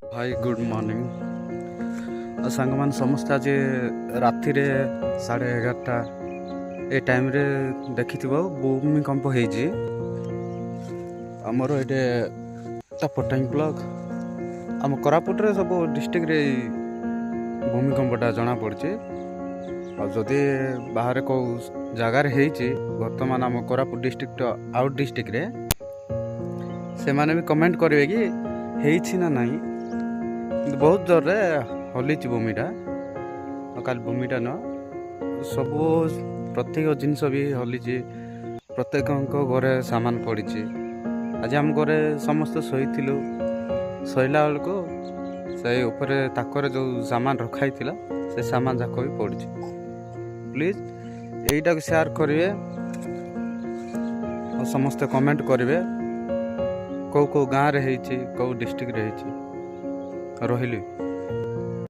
भाई good morning सांग मान समस्त आज राति 11:30 ए टाइम रे देखि भूमिकंप होइछि आमर ये पटांग ब्लॉक आम कोरापुट रे सब डिस्ट्रिक्ट रे भूमिकंपटा जना पड़छि जदि बाहर को जगार होइछि वर्तमान आम कोरापुट डिस्ट्रिक्ट आउट डिस्ट्रिक्ट रे से माने भी कमेंट करेंगे कि होइछि ना नहीं बहुत जोर रे हली भूमिटा काल भूमिटा न सब प्रत्येक जिनस भी हली प्रत्येक घरे सामान पड़ी आज आम घरे समस्त शोलु शोला बेलू से उपरे ताकर जो सामान रखाई से सामान जाक भी पड़ी प्लीज यहीटा शेयर करेंगे और समस्ते कमेंट करेंगे कौ गाँव रे कौ डिस्ट्रिक्ट रे रही।